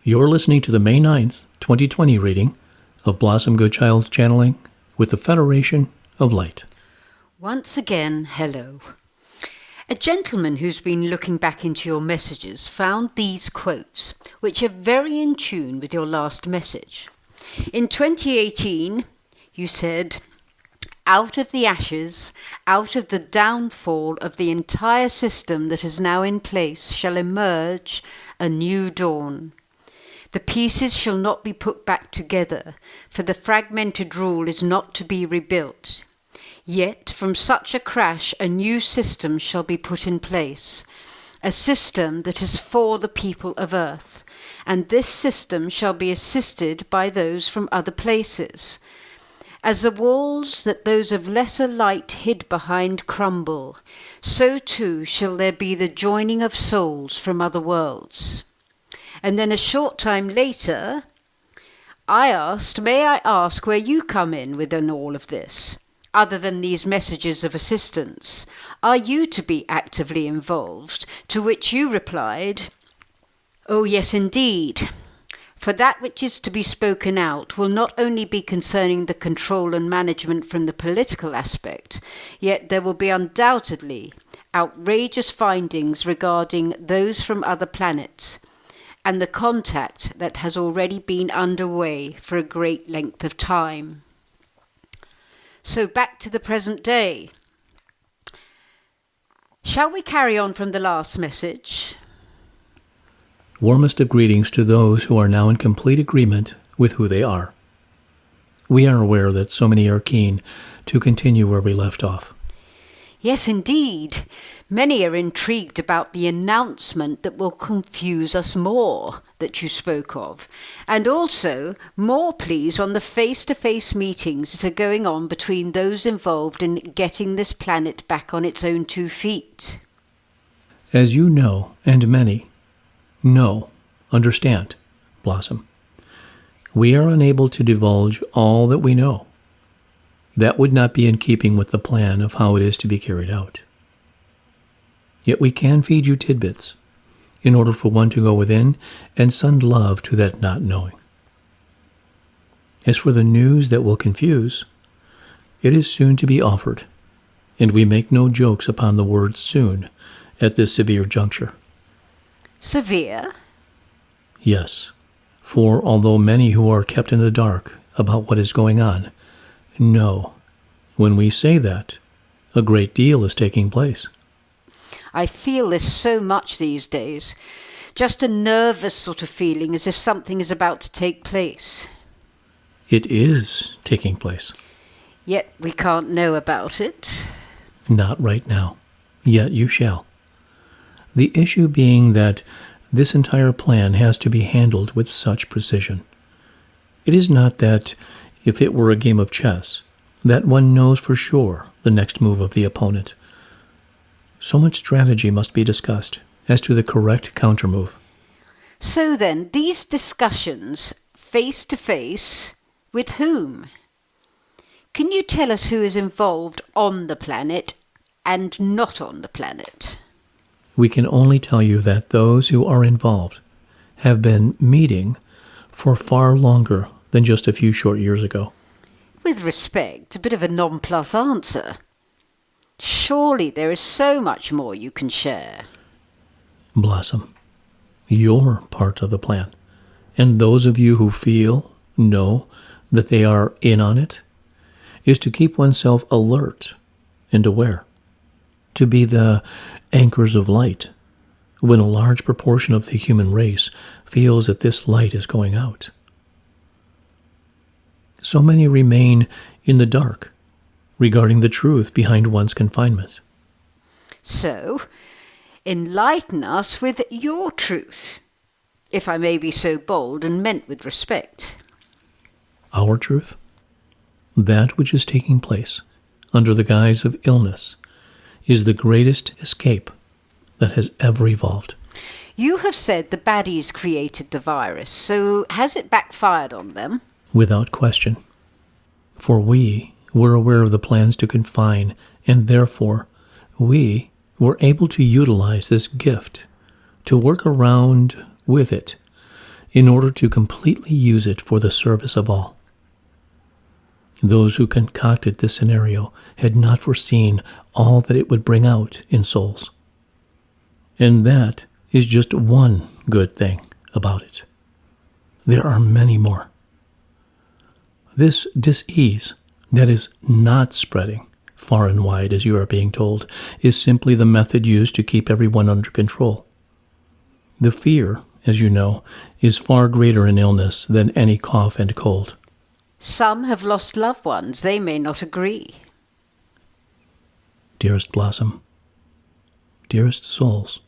You're listening to the May 9th, 2020 reading of Blossom Goodchild's channeling with the Federation of Light. Once again, hello. A gentleman who's been looking back into your messages found these quotes, which are very in tune with your last message. In 2018, you said, "Out of the ashes, out of the downfall of the entire system that is now in place shall emerge a new dawn. The pieces shall not be put back together, for the fragmented rule is not to be rebuilt. Yet from such a crash a new system shall be put in place, a system that is for the people of earth, and this system shall be assisted by those from other places. As the walls that those of lesser light hid behind crumble, so too shall there be the joining of souls from other worlds." And then a short time later, I asked, may I ask where you come in within all of this? Other than these messages of assistance, are you to be actively involved? To which you replied, "Oh yes, indeed. For that which is to be spoken out will not only be concerning the control and management from the political aspect, yet there will be undoubtedly outrageous findings regarding those from other planets, and the contact that has already been underway for a great length of time." So back to the present day. Shall we carry on from the last message? Warmest of greetings to those who are now in complete agreement with who they are. We are aware that so many are keen to continue where we left off. Yes, indeed. Many are intrigued about the announcement that will confuse us more that you spoke of, and also more pleas on the face-to-face meetings that are going on between those involved in getting this planet back on its own 2 feet. As you know, and many understand, Blossom, we are unable to divulge all that we know. That would not be in keeping with the plan of how it is to be carried out. Yet we can feed you tidbits in order for one to go within and send love to that not knowing. As for the news that will confuse, it is soon to be offered, and we make no jokes upon the word soon at this severe juncture. Severe? Yes, for although many who are kept in the dark about what is going on know, when we say that, a great deal is taking place. I feel this so much these days. Just a nervous sort of feeling as if something is about to take place. It is taking place. Yet we can't know about it. Not right now. Yet you shall. The issue being that this entire plan has to be handled with such precision. It is not that, if it were a game of chess, that one knows for sure the next move of the opponent. So much strategy must be discussed as to the correct countermove. So then, these discussions, face-to-face, with whom? Can you tell us who is involved on the planet and not on the planet? We can only tell you that those who are involved have been meeting for far longer than just a few short years ago. With respect, a bit of a non-plus answer. Surely there is so much more you can share. Blossom, you're part of the plan, and those of you who know that they are in on it, is to keep oneself alert and aware, to be the anchors of light when a large proportion of the human race feels that this light is going out. So many remain in the dark regarding the truth behind one's confinement. So, enlighten us with your truth, if I may be so bold and meant with respect. Our truth? That which is taking place under the guise of illness is the greatest escape that has ever evolved. You have said the baddies created the virus, so has it backfired on them? Without question. For we were aware of the plans to confine, and therefore we were able to utilize this gift to work around with it in order to completely use it for the service of all. Those who concocted this scenario had not foreseen all that it would bring out in souls. And that is just one good thing about it. There are many more. This dis-ease that is not spreading far and wide, as you are being told, is simply the method used to keep everyone under control. The fear, as you know, is far greater in illness than any cough and cold. Some have lost loved ones. They may not agree. Dearest Blossom, dearest souls,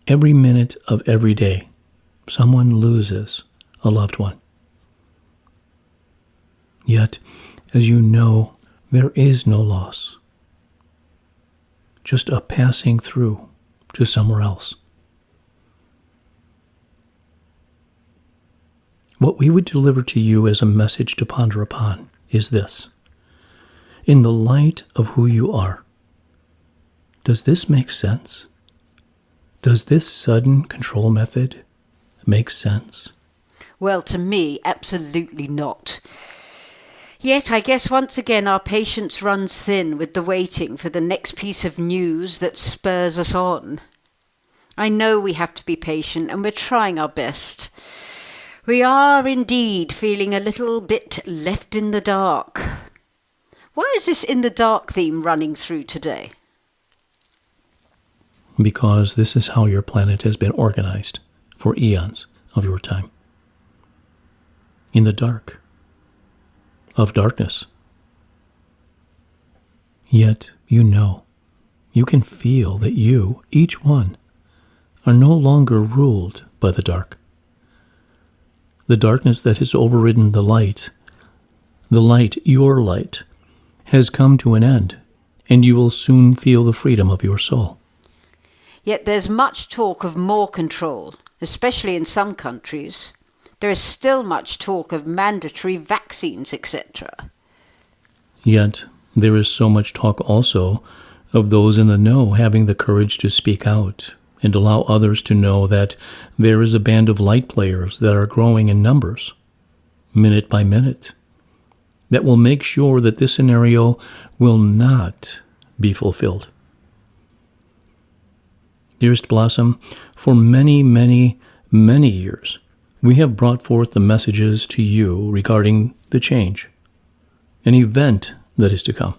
every minute of every day, someone loses a loved one. Yet, as you know, there is no loss, just a passing through to somewhere else. What we would deliver to you as a message to ponder upon is this. In the light of who you are, does this make sense? Does this sudden control method make sense? Well, to me, absolutely not. Yet I guess once again our patience runs thin with the waiting for the next piece of news that spurs us on. I know we have to be patient, and we're trying our best. We are indeed feeling a little bit left in the dark. Why is this in the dark theme running through today? Because this is how your planet has been organized for eons of your time. In the dark. Of darkness. Yet you know, you can feel that you, each one, are no longer ruled by the dark. The darkness that has overridden the light, your light, has come to an end, and you will soon feel the freedom of your soul. Yet there's much talk of more control, especially in some countries. There is still much talk of mandatory vaccines, etc. Yet there is so much talk also of those in the know having the courage to speak out and allow others to know that there is a band of light players that are growing in numbers, minute by minute, that will make sure that this scenario will not be fulfilled. Dearest Blossom, for many, many, many years, we have brought forth the messages to you regarding the change, an event that is to come.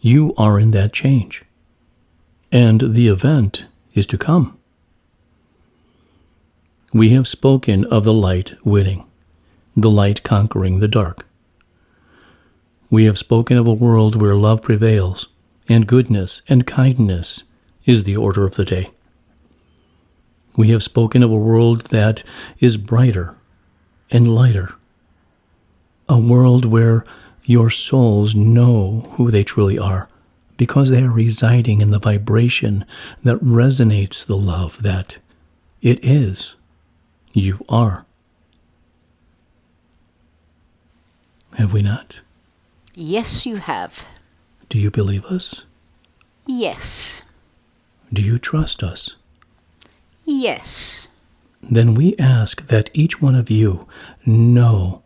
You are in that change, and the event is to come. We have spoken of the light winning, the light conquering the dark. We have spoken of a world where love prevails, and goodness and kindness is the order of the day. We have spoken of a world that is brighter and lighter, a world where your souls know who they truly are because they are residing in the vibration that resonates the love that it is, you are. Have we not? Yes, you have. Do you believe us? Yes. Do you trust us? Yes. Then we ask that each one of you know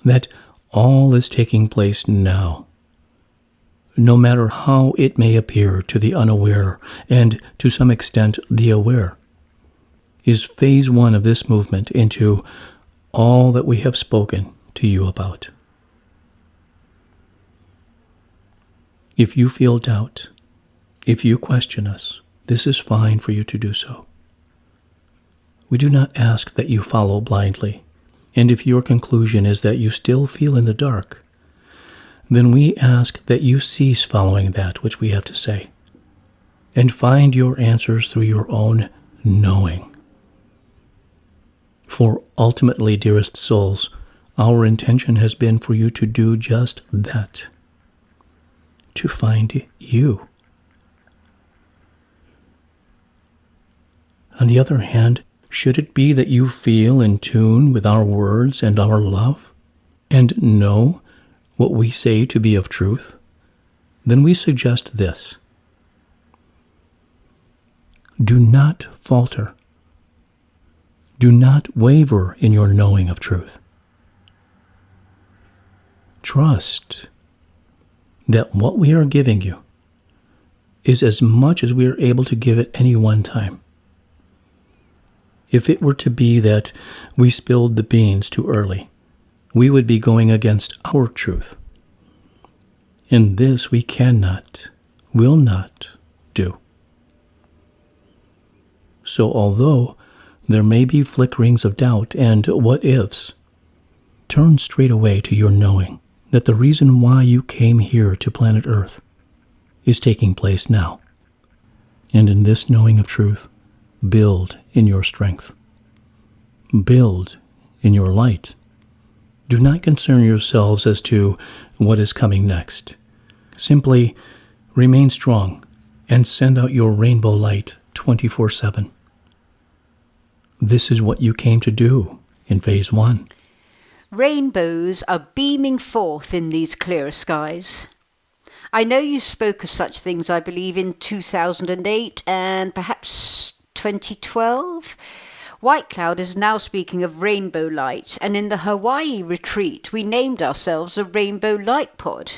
that all is taking place now, no matter how it may appear to the unaware and to some extent the aware, is phase one of this movement into all that we have spoken to you about. If you feel doubt, if you question us, this is fine for you to do so. We do not ask that you follow blindly, and if your conclusion is that you still feel in the dark, then we ask that you cease following that which we have to say, and find your answers through your own knowing. For ultimately, dearest souls, our intention has been for you to do just that, to find you. On the other hand, should it be that you feel in tune with our words and our love, and know what we say to be of truth, then we suggest this. Do not falter. Do not waver in your knowing of truth. Trust that what we are giving you is as much as we are able to give at any one time. If it were to be that we spilled the beans too early, we would be going against our truth. And this we cannot, will not do. So although there may be flickerings of doubt and what-ifs, turn straight away to your knowing that the reason why you came here to planet Earth is taking place now. And in this knowing of truth, build in your strength. Build in your light. Do not concern yourselves as to what is coming next. Simply remain strong and send out your rainbow light 24/7. This is what you came to do in Phase 1. Rainbows are beaming forth in these clear skies. I know you spoke of such things, I believe, in 2008 and perhaps 2012. Whitecloud is now speaking of rainbow light, and in the Hawaii retreat we named ourselves a Rainbow Light Pod.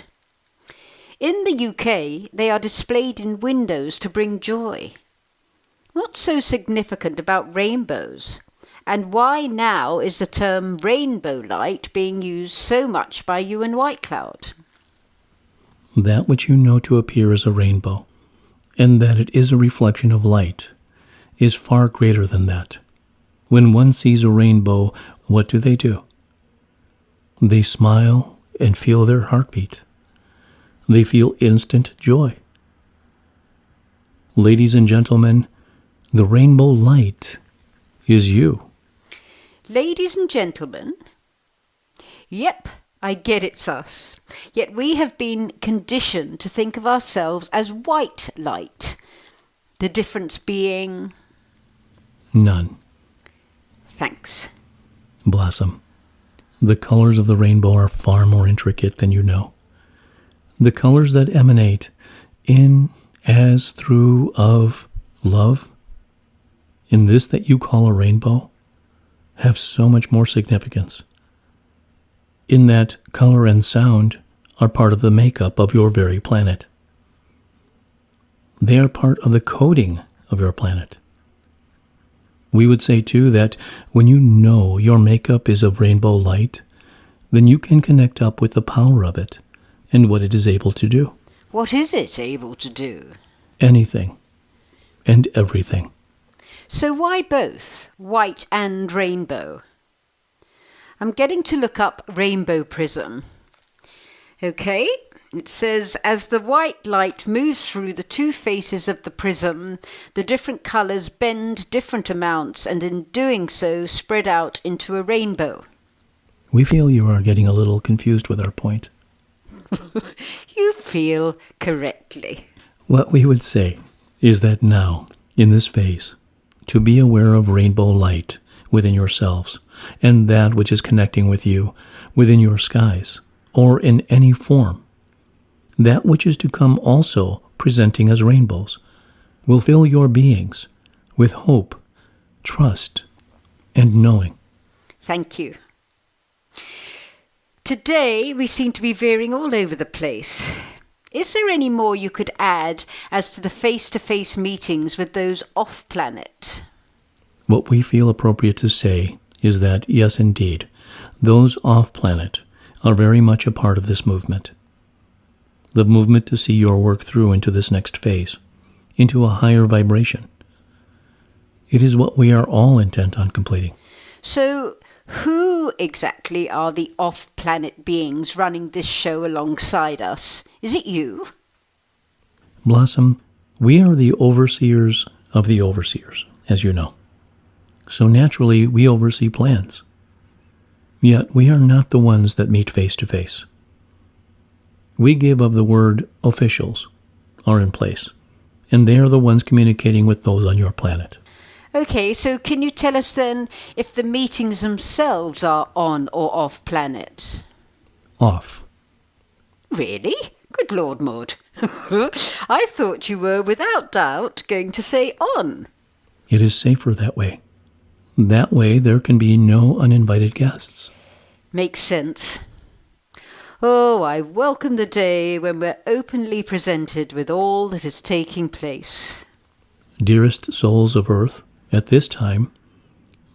In the UK, they are displayed in windows to bring joy. What's so significant about rainbows? And why now is the term rainbow light being used so much by you and Whitecloud? That which you know to appear as a rainbow, and that it is a reflection of light, is far greater than that. When one sees a rainbow, what do? They smile and feel their heartbeat. They feel instant joy. Ladies and gentlemen, the rainbow light is you. Ladies and gentlemen, yep, I get it's us. Yet we have been conditioned to think of ourselves as white light. The difference being? None. Thanks. Blossom, the colors of the rainbow are far more intricate than you know. The colors that emanate in, as, through, of, love, in this that you call a rainbow, have so much more significance. In that color and sound are part of the makeup of your very planet. They are part of the coding of your planet. We would say, too, that when you know your makeup is of rainbow light, then you can connect up with the power of it and what it is able to do. What is it able to do? Anything and everything. So why both, white and rainbow? I'm getting to look up rainbow prism. Okay, it says, as the white light moves through the two faces of the prism, the different colours bend different amounts and in doing so spread out into a rainbow. We feel you are getting a little confused with our point. You feel correctly. What we would say is that now, in this phase, to be aware of rainbow light within yourselves and that which is connecting with you within your skies or in any form, that which is to come also presenting as rainbows, will fill your beings with hope, trust, and knowing. Thank you. Today we seem to be veering all over the place. Is there any more you could add as to the face-to-face meetings with those off-planet? What we feel appropriate to say is that, yes, indeed, those off-planet are very much a part of this movement. The movement to see your work through into this next phase, into a higher vibration. It is what we are all intent on completing. So, who exactly are the off-planet beings running this show alongside us? Is it you? Blossom, we are the overseers of the overseers, as you know. So naturally, we oversee plans. Yet we are not the ones that meet face to face. We give of the word officials are in place, and they are the ones communicating with those on your planet. Okay, so can you tell us then if the meetings themselves are on or off planet? Off. Really? Good Lord, Maud. I thought you were without doubt going to say on. It is safer that way. That way there can be no uninvited guests. Makes sense. Oh, I welcome the day when we're openly presented with all that is taking place. Dearest souls of earth, at this time,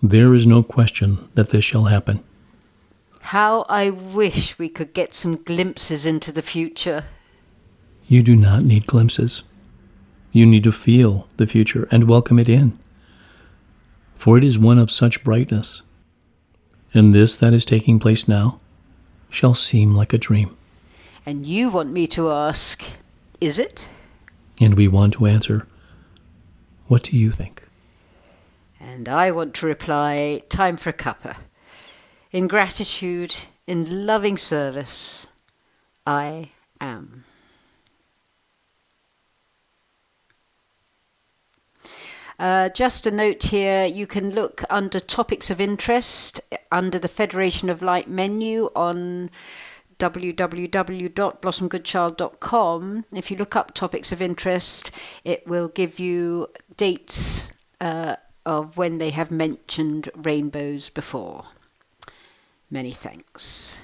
there is no question that this shall happen. How I wish we could get some glimpses into the future. You do not need glimpses. You need to feel the future and welcome it in. For it is one of such brightness. And this that is taking place now shall seem like a dream. And you want me to ask, is it? And we want to answer, what do you think? And I want to reply, time for a cuppa. In gratitude, in loving service, I am. Just a note here, you can look under topics of interest under the Federation of Light menu on www.blossomgoodchild.com. If you look up topics of interest, it will give you dates of when they have mentioned rainbows before. Many thanks.